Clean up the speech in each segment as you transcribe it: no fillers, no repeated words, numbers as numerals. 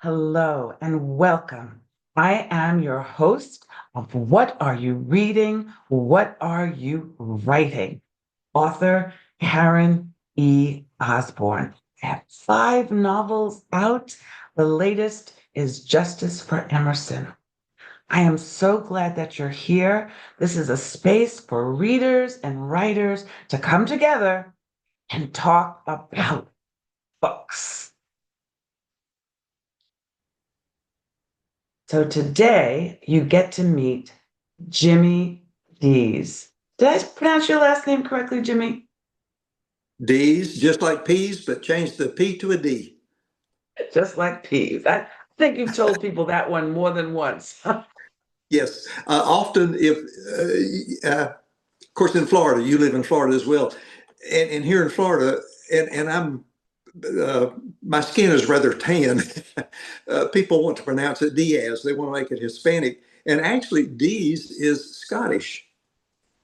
Hello and welcome. I am your host of What Are You Reading? What Are You Writing? Author Karen E. Osborne. I have 5 novels out. The latest is Justice for Emerson. I am so glad that you're here. This is a space for readers and writers to come together and talk about books. So today you get to meet Jimmy Deas. Did I pronounce your last name correctly, Jimmy? D's, just like P's, but change the P to a D. Just like peas. I think you've told people that one more than once. Yes, often if, of course, in Florida, you live in Florida as well, and here in Florida, and I'm, my skin is rather tan. People want to pronounce it Diaz. They want to make it Hispanic, and actually, D's is Scottish.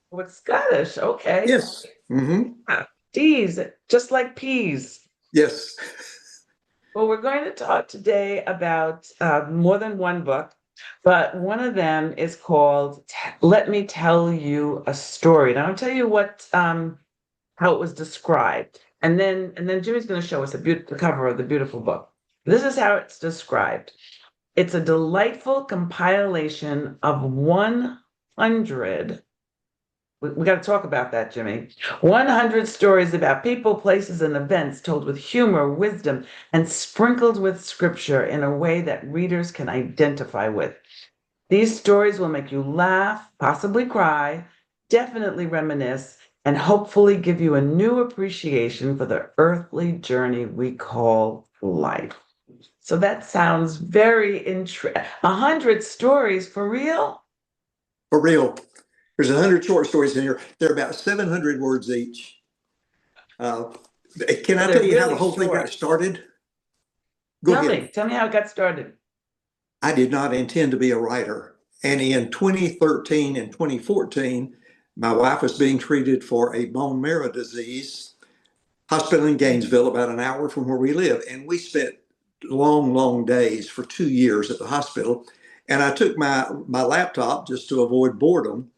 With Scottish, okay. Yes. Hmm. Ah, Deas, just like peas. Yes. Well, we're going to talk today about more than one book, but one of them is called Let Me Tell You a Story. And I'll tell you how it was described. And then Jimmy's going to show us the cover of the beautiful book. This is how it's described. It's a delightful compilation of 100. We got to talk about that, Jimmy. 100 stories about people, places, and events told with humor, wisdom, and sprinkled with scripture in a way that readers can identify with. These stories will make you laugh, possibly cry, definitely reminisce, and hopefully give you a new appreciation for the earthly journey we call life. So that sounds very interesting. 100 stories for real? For real. There's 100 short stories in here. They're about 700 words each. Uh, can So I they're tell you how the really whole thing got short. started? Go ahead. Tell me how it got started. I did not intend to be a writer. And in 2013 and 2014, my wife was being treated for a bone marrow disease, hospital in Gainesville, about an hour from where we live. And we spent long, long days for 2 years at the hospital. And I took my laptop just to avoid boredom.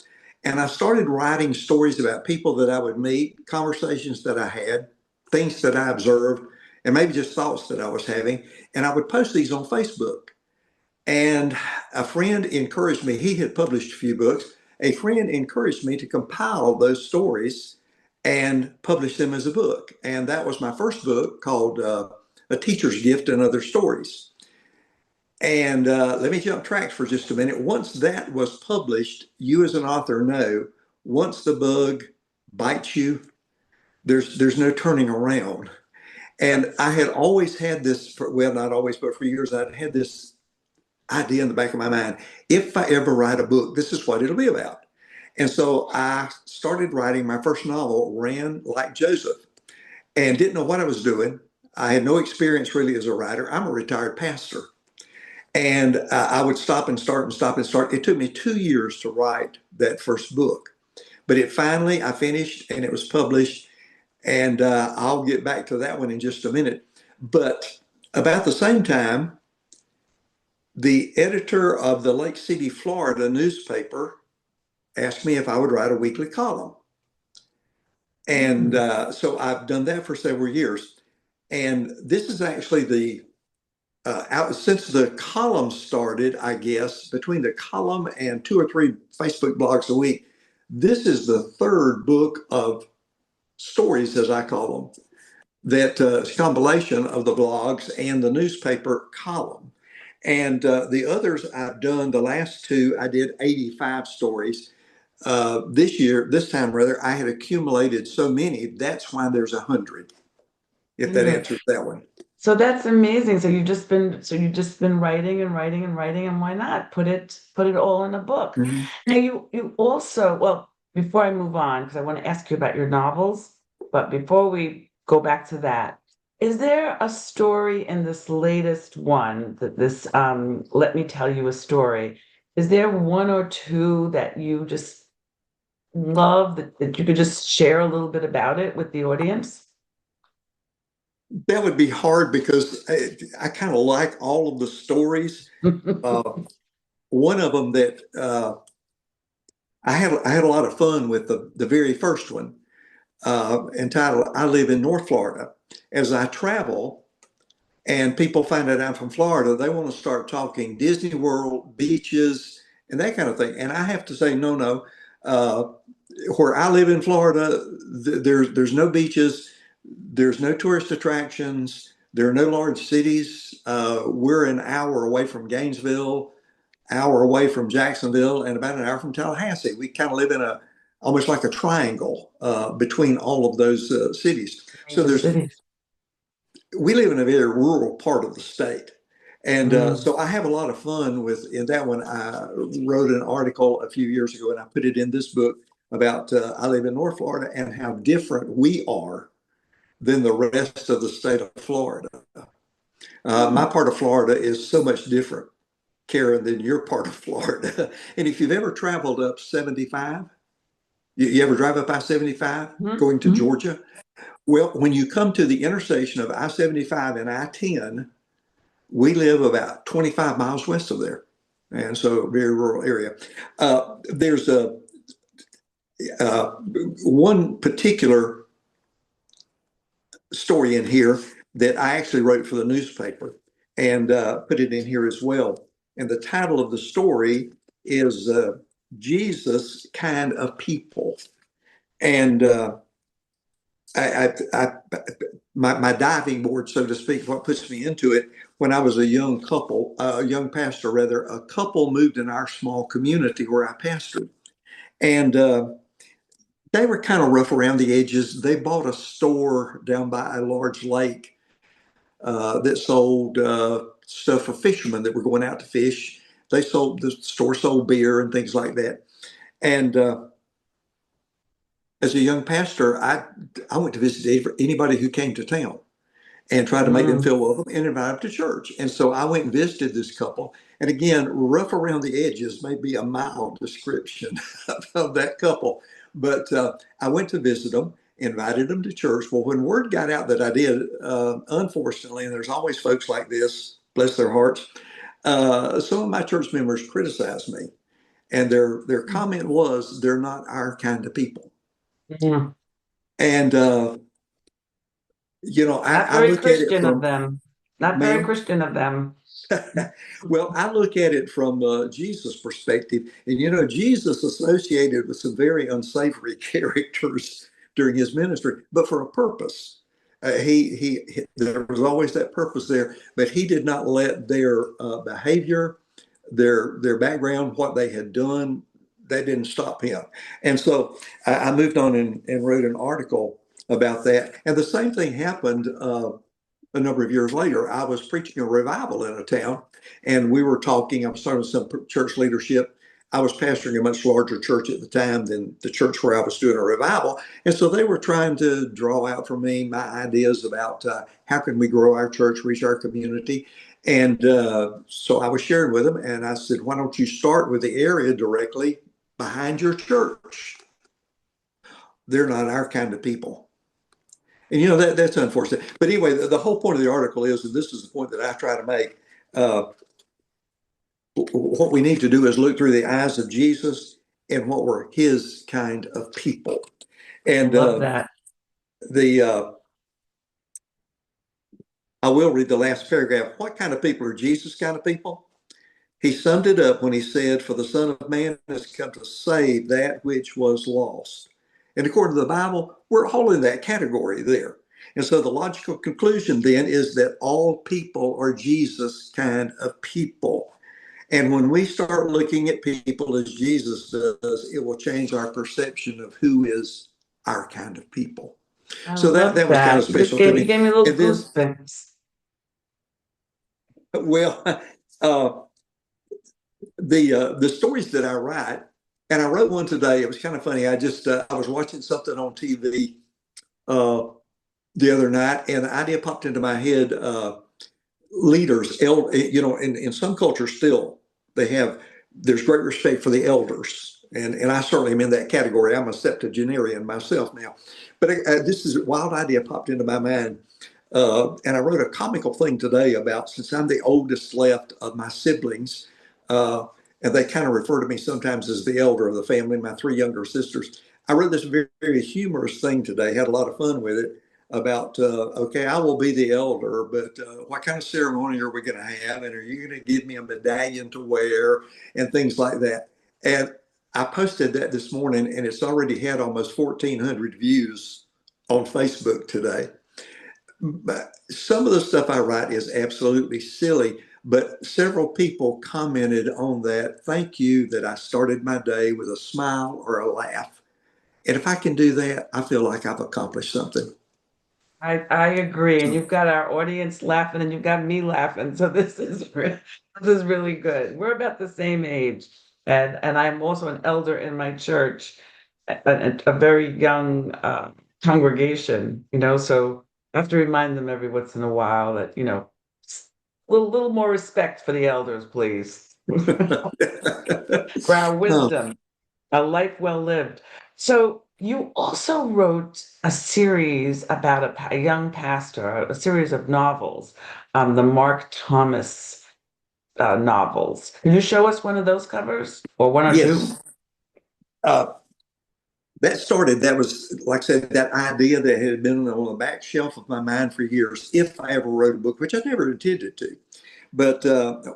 And I started writing stories about people that I would meet, conversations that I had, things that I observed, and maybe just thoughts that I was having. And I would post these on Facebook. And a friend encouraged me, he had published a few books. A friend encouraged me to compile those stories and publish them as a book. And that was my first book called A Teacher's Gift and Other Stories. And let me jump tracks for just a minute. Once that was published, you as an author know, once the bug bites you, there's no turning around. And I had always had this, well, not always, but for years, I'd had this idea in the back of my mind. If I ever write a book, this is what it'll be about. And so I started writing my first novel, Ran Like Joseph, and didn't know what I was doing. I had no experience really as a writer. I'm a retired pastor. And I would stop and start and stop and start. It took me 2 years to write that first book, but I finished and it was published. And I'll get back to that one in just a minute. But about the same time, the editor of the Lake City, Florida newspaper asked me if I would write a weekly column. And so I've done that for several years. And this is actually since the column started, I guess, between the column and 2 or 3 Facebook blogs a week, this is the third book of stories, as I call them, that compilation of the blogs and the newspaper column. And the others I've done, the last two, I did 85 stories. This time rather, I had accumulated so many, that's why there's 100, if that Anyway, answers that one. so that's amazing. So you've just been writing and writing and writing, and why not put it all in a book? Mhm. Now you also, well, before I move on, because I want to ask you about your novels, but before we go back to that, is there a story in this latest one that this Let Me Tell You a Story? Is there one or two that you just love that you could just share a little bit about it with the audience? That would be hard because I kind of like all of the stories. Uh, One of them that I had a lot of fun with the very first one, entitled "I Live in North Florida." As I travel, and people find out I'm from Florida, they want to start talking Disney World, beaches, and that kind of thing. And I have to say, no, no. Uh, where I live in Florida, there's no beaches, there's no tourist attractions, there are no large cities. We're an hour away from Gainesville, hour away from Jacksonville, and about an hour from Tallahassee. We kind of live in a almost like a triangle between all of those cities. So Major cities. we live in a very rural part of the state. And Mm. so I have a lot of fun with in that one. I wrote an article a few years ago and I put it in this book about I live in North Florida and how different we are than the rest of the state of Florida. My Mm. part of Florida is so much different, Karen, than your part of Florida. And if you've ever traveled up 75, you ever drive up I-75 going to Mm. Georgia? Well, when you come to the intersection of I-75 and I-10, we live about 25 miles west of there. And so, a very rural area. There's uh, one particular story in here that I actually wrote for the newspaper and put it in here as well. And the title of the story is Jesus Kind of People. And my diving board, so to speak, what puts me into it, when I was a young couple, a young pastor rather, a couple moved in our small community where I pastored. And they were kind of rough around the edges. They bought a store down by a large lake that sold stuff for fishermen that were going out to fish. The store sold beer and things like that. And as a young pastor, I went to visit anybody who came to town and tried to make them Mm. feel welcome and invite them to church. And so I went and visited this couple. And again, rough around the edges may be a mild description of that couple. But I went to visit them, invited them to church. Well, when word got out that I did, unfortunately, and there's always folks like this, bless their hearts, some of my church members criticized me. And their comment was, they're not our kind of people. Mm. And, Not I very look at it Christian of from, them. Not very ma'am, Christian of them. well, I look at it from Jesus' perspective, and Jesus associated with some very unsavory characters during his ministry, but for a purpose. There was always that purpose there, but he did not let their behavior, their background, what they had done, that didn't stop him. And so I moved on and wrote an article about that. And the same thing happened a number of years later. I was preaching a revival in a town, and we were talking. I was talking to some church leadership. I was pastoring a much larger church at the time than the church where I was doing a revival, and so they were trying to draw out from me my ideas about how can we grow our church, reach our community. And so I was sharing with them, and I said, "Why don't you start with the area directly behind your church? They're not our kind of people." And that's unfortunate. But anyway, the whole point of the article is, and this is the point that I try to make, uh, what we need to do is look through the eyes of Jesus and what were his kind of people. I And love that. the I will read the last paragraph. What kind of people are Jesus kind of people? He summed it up when he said, "For the Son of Man has come to save that which was lost." And according to the Bible, we're all in that category there. And so the logical conclusion then is that all people are Jesus kind of people. And when we start looking at people as Jesus does, it will change our perception of who is our kind of people. I So that love that was kind of that. special to You me. gave me little And then, goosebumps. well, uh, the stories that I write, and I wrote one today. It was kind of funny. I was watching something on TV uh, the other night, and the idea popped into my head. Leaders, in some cultures still they have there's great respect for the elders, and I certainly am in that category. I'm a septuagenarian myself now, but this is a wild idea popped into my mind. And I wrote a comical thing today about since I'm the oldest left of my siblings, uh, and they kind of refer to me sometimes as the elder of the family, my three younger sisters. I wrote this very, very humorous thing today, had a lot of fun with it about, okay, I will be the elder, but what kind of ceremony are we going to have? And are you going to give me a medallion to wear and things like that? And I posted that this morning and it's already had almost 1,400 views on Facebook today. But some of the stuff I write is absolutely silly, but several people commented on that. Thank you that I started my day with a smile or a laugh. And if I can do that, I feel like I've accomplished something. I agree, and you've got our audience laughing, and you've got me laughing. So this is really good. We're about the same age, and I'm also an elder in my church, a very young congregation. So I have to remind them every once in a while that little more respect for the elders, please, for our Oh, wisdom. A life well lived. So you also wrote a series about a young pastor, a series of novels, the Mark Thomas novels. Can you show us one of those covers, or one or two? yes. Uh, that was, like I said, that idea that had been on the back shelf of my mind for years, if I ever wrote a book, which I never intended to. But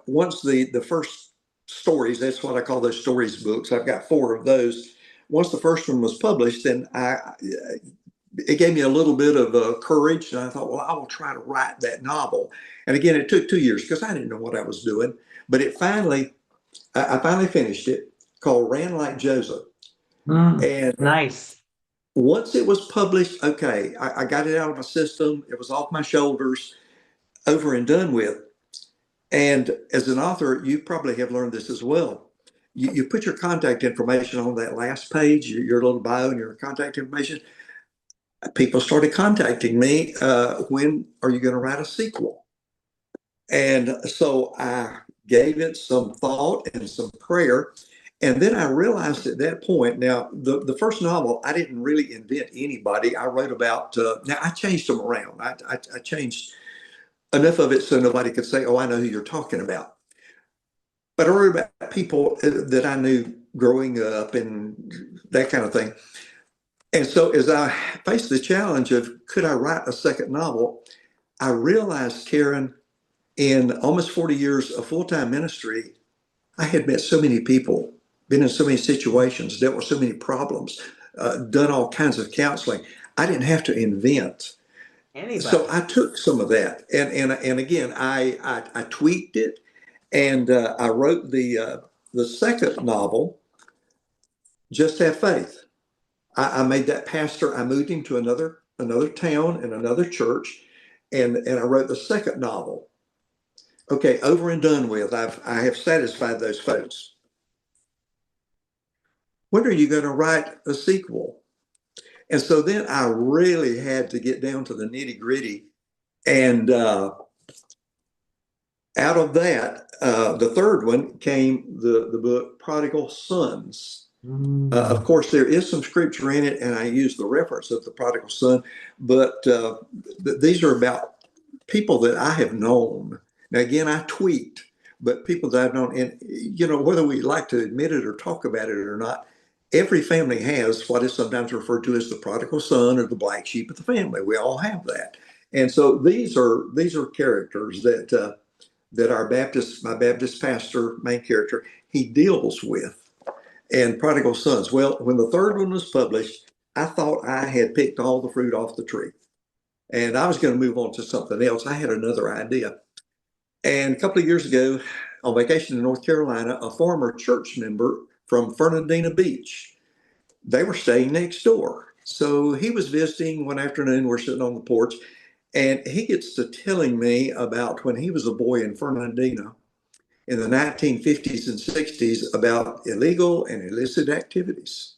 once the first stories, that's what I call those stories books. I've got four of those. Once the first one was published, then it gave me a little bit of courage, and I thought, well, I will try to write that novel. And again, it took 2 years because I didn't know what I was doing. But I finally finished it, called Ran Like Joseph. And Nice. once it was published, okay, I got it out of my system. It was off my shoulders, over and done with. And as an author, you probably have learned this as well. You put your contact information on that last page, your little bio and your contact information. People started contacting me. When are you going to write a sequel? And so I gave it some thought and some prayer. And then I realized at that point, now the first novel, I didn't really invent anybody. I wrote about, now I changed them around. I changed enough of it so nobody could say, oh, I know who you're talking about. But I wrote about people that I knew growing up and that kind of thing. And so as I faced the challenge of could I write a second novel, I realized, Karen, in almost 40 years of full-time ministry, I had met so many people, been in so many situations, dealt with so many problems, done all kinds of counseling. I didn't have to invent. So Anybody. I took some of that, and again, I tweaked it, and I wrote the second novel, Just Have Faith. I made that pastor. I moved him to another town and another church, and I wrote the second novel. Okay, over and done with. I have satisfied those folks. When are you going to write a sequel? And so then I really had to get down to the nitty gritty, and out of that, the third one came the book Prodigal Sons. Of Mm. course, there is some scripture in it, and I use the reference of the prodigal son, but these are about people that I have known. Now, again, I tweaked, but people that I've known, and whether we like to admit it or talk about it or not, every family has what is sometimes referred to as the prodigal son or the black sheep of the family. We all have that, and so these are characters that my Baptist pastor, main character, he deals with. And Prodigal Sons. Well, when the third one was published, I thought I had picked all the fruit off the tree and I was going to move on to something else. I had another idea. And a couple of years ago, on vacation in North Carolina, a former church member from Fernandina Beach, they were staying next door. So he was visiting one afternoon. We're sitting on the porch, and he gets to telling me about when he was a boy in Fernandina in the 1950s and 60s about illegal and illicit activities.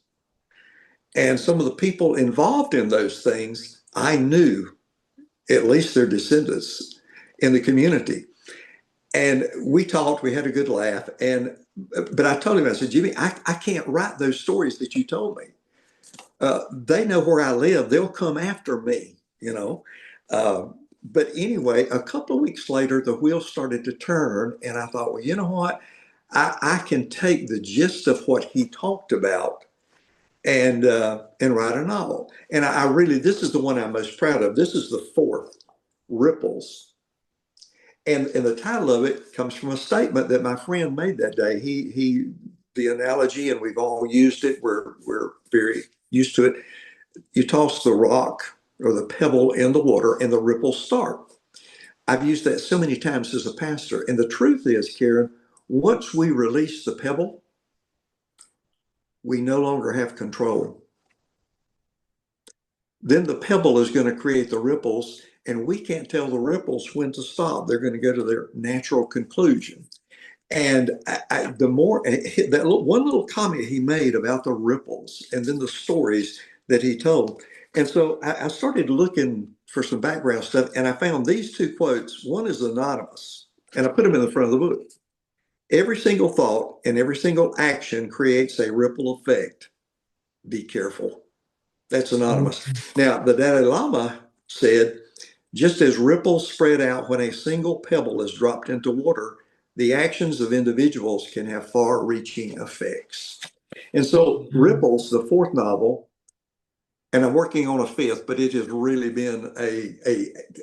And some of the people involved in those things, I knew at least their descendants in the community. And we talked, we had a good laugh. But I told him, I said, Jimmy, I can't write those stories that you told me. They know where I live. They'll come after me, you know. Uh, but anyway, a couple of weeks later, the wheels started to turn, and I thought, well, you know what? I can take the gist of what he talked about and write a novel. And I really, this is the one I'm most proud of. This is the fourth, Ripples. And the title of it comes from a statement that my friend made that day. The analogy, and we've all used it. We're very used to it. You toss the rock or the pebble in the water, and the ripples start. I've used that so many times as a pastor. And the truth is, Karen, once we release the pebble, we no longer have control. Then the pebble is going to create the ripples, and we can't tell the ripples when to stop. They're going to go to their natural conclusion. And the more that one little comment he made about the ripples and then the stories that he told. And so I started looking for some background stuff, and I found these two quotes. One is anonymous, and I put them in the front of the book. Every single thought and every single action creates a ripple effect. Be careful. That's anonymous. Mhm. Now, the Dalai Lama said, just as ripples spread out when a single pebble is dropped into water, the actions of individuals can have far reaching effects. And so, Mhm. Ripples, the fourth novel, and I'm working on a fifth, but it has really been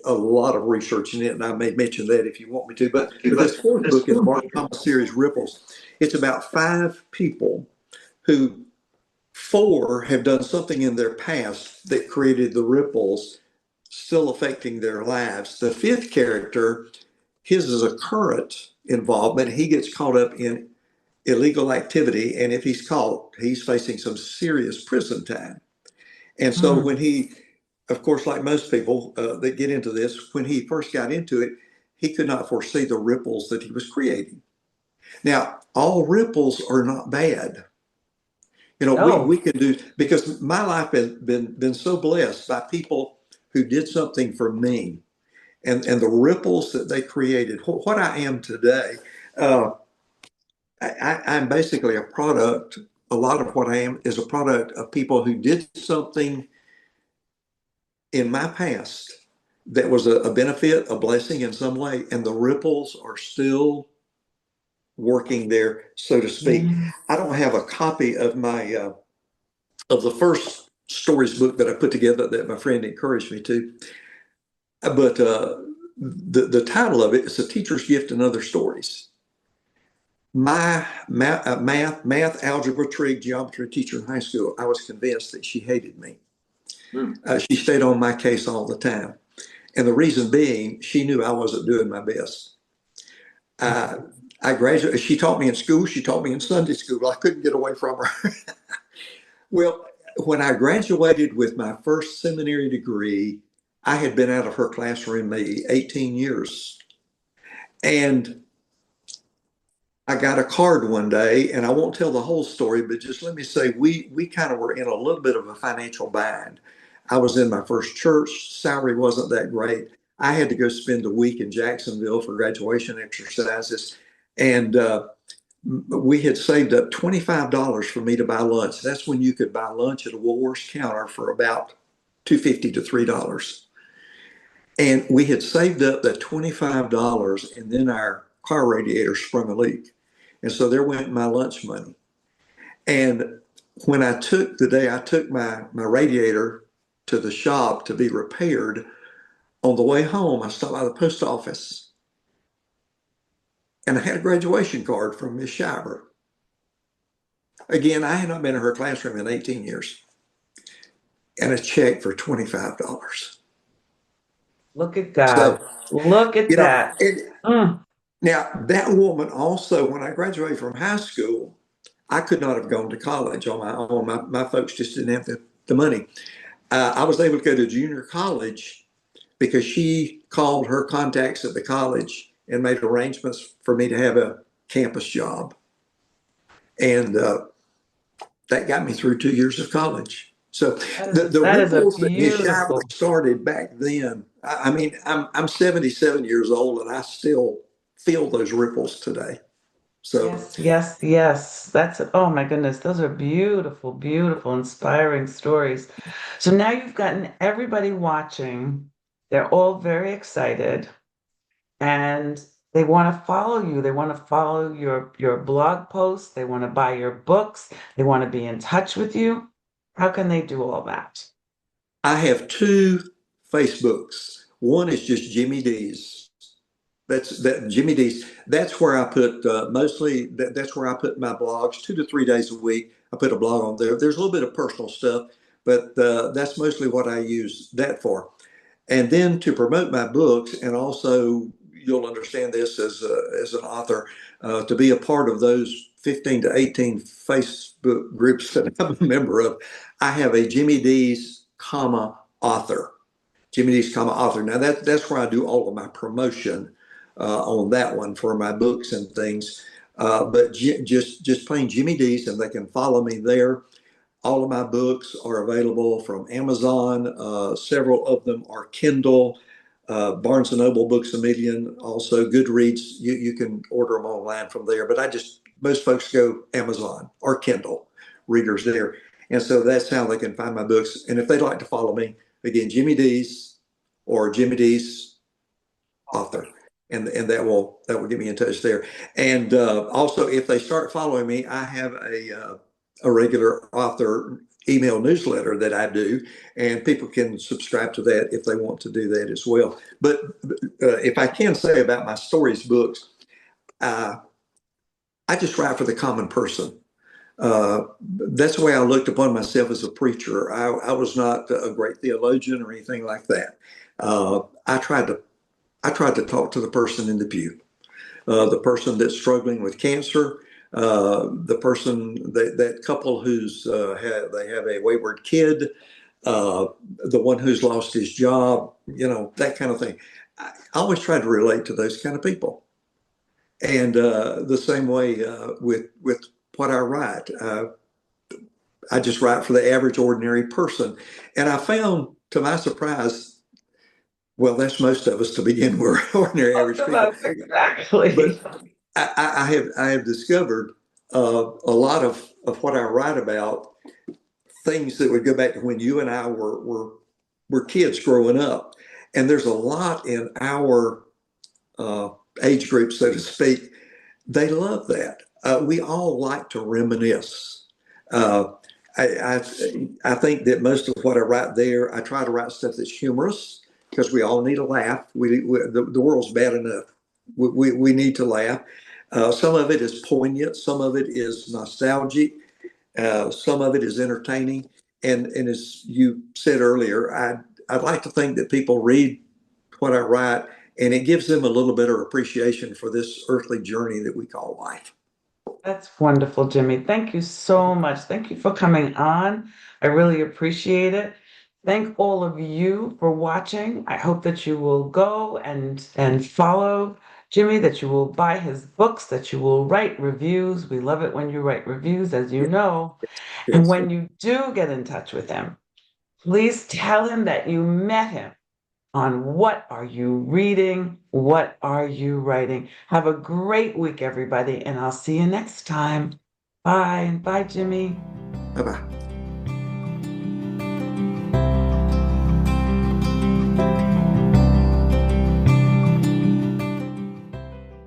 a lot of research in it, and I may mention that if you want me to. But this fourth book in the Mark Thomas series, Ripples, it's about five people who four have done something in their past that created the ripples still affecting their lives. The fifth character, his is a current involvement. He gets caught up in illegal activity, and if he's caught, he's facing some serious prison time. And so Mhm. when he, of course, like most people that get into this, when he first got into it, he could not foresee the ripples that he was creating. Now, all ripples are not bad. You know, we Oh, can do because my life has been so blessed by people who did something for me and the ripples that they created. What I am today, uh, I'm basically a product. A lot of what I am is a product of people who did something in my past that was a benefit, a blessing in some way, and the ripples are still working there, so to speak. yeah. I don't have a copy of my of the first stories book that I put together that my friend encouraged me to. But the title of it is A Teacher's Gift and Other Stories. My math, algebra, trig, geometry teacher in high school, I was convinced that she hated me. Hmm. She stayed on my case all the time. And the reason being, she knew I wasn't doing my best. Uh, I graduated, she taught me in school, she taught me in Sunday school. I couldn't get away from her. Well, when I graduated with my first seminary degree, I had been out of her classroom maybe 18 years. And I got a card one day, and I won't tell the whole story, but just let me say we kind of were in a little bit of a financial bind. I was in my first church, salary wasn't that great. I had to go spend a week in Jacksonville for graduation exercises, and we had saved up $25 for me to buy lunch. That's when you could buy lunch at a Woolworths counter for about $2.50 to $3. And we had saved up that $25, and then our car radiator sprung a leak. And so there went my lunch money. And when I took the day I took my radiator to the shop to be repaired, on the way home, I stopped by the post office and I had a graduation card from Miss Shiver. Again, I had not been in her classroom in 18 years and a check for $25. Look at So, God. Look at you know, that. Mm. now that woman also, when I graduated from high school, I could not have gone to college on my own. My folks just didn't have the money. I was able to go to junior college because she called her contacts at the college and made arrangements for me to have a campus job. And that got me through 2 years of college. So the That is a ripples that Miss Shiver beautiful. started back then, I mean, I'm 77 years old and I still feel those ripples today. So Yes, yes, yes. That's oh my goodness. Those are beautiful, beautiful, inspiring stories. So now you've gotten everybody watching They're all very excited and they want to follow you. They want to follow your blog posts. They want to buy your books. They want to be in touch with you. How can they do all that? I have two Facebooks. One is just Jimmy Deas. That's that Jimmy Deas. That's where I put mostly. That's where I put my blogs 2 to 3 days a week. I put a blog on there. There's a little bit of personal stuff, but that's mostly what I use that for. And then to promote my books, and also you'll understand this as an author, to be a part of those 15 to 18 Facebook groups that I'm a member of. I have a Jimmy D's comma author. Jimmy D's comma author. Now that's where I do all of my promotion on that one for my books and things. But just plain Jimmy D's, and they can follow me there. All of my books are available from Amazon. Several of them are Kindle. Barnes and Noble Books a Million, also Goodreads. You can order them online from there. But most folks go Amazon or Kindle readers there. And so that's how they can find my books. And if they'd like to follow me, again, Jimmy D's or Jimmy D's author. And that will get me in touch there. And also, if they start following me, I have a regular author email newsletter that I do, and people can subscribe to that if they want to do that as well. But if I can say about my stories books, uh, I just write for the common person. That's the way I looked upon myself as a preacher. I was not a great theologian or anything like that. I tried to talk to the person in the pew, the person that's struggling with cancer, the person that couple who's they have a wayward kid, uh, the one who's lost his job, that kind of thing. I always try to relate to those kind of people, and the same way with what I write. I just write for the average ordinary person, and I found, to my surprise, well, that's most of us to begin with, ordinary Most average of people. us, exactly. But I have discovered a lot of what I write about, things that would go back to when you and I were kids growing up, and there's a lot in our uh, age group, so to speak. They love that. We all like to reminisce. Uh, I, I think that most of what I write there, I try to write stuff that's humorous because we all need a laugh. The world's bad enough. We need to laugh. Some of it is poignant. Some of it is nostalgic. Some of it is entertaining. And as you said earlier, I'd like to think that people read what I write, and it gives them a little bit of appreciation for this earthly journey that we call life. That's wonderful, Jimmy. Thank you so much. Thank you for coming on. I really appreciate it. Thank all of you for watching. I hope that you will go and follow Jimmy, that you will buy his books, that you will write reviews. We love it when you write reviews, as you Yes, know. And yes. when you do get in touch with him, please tell him that you met him on What Are You Reading? What Are You Writing? Have a great week, everybody, and I'll see you next time. Bye. Bye, Jimmy. Bye bye.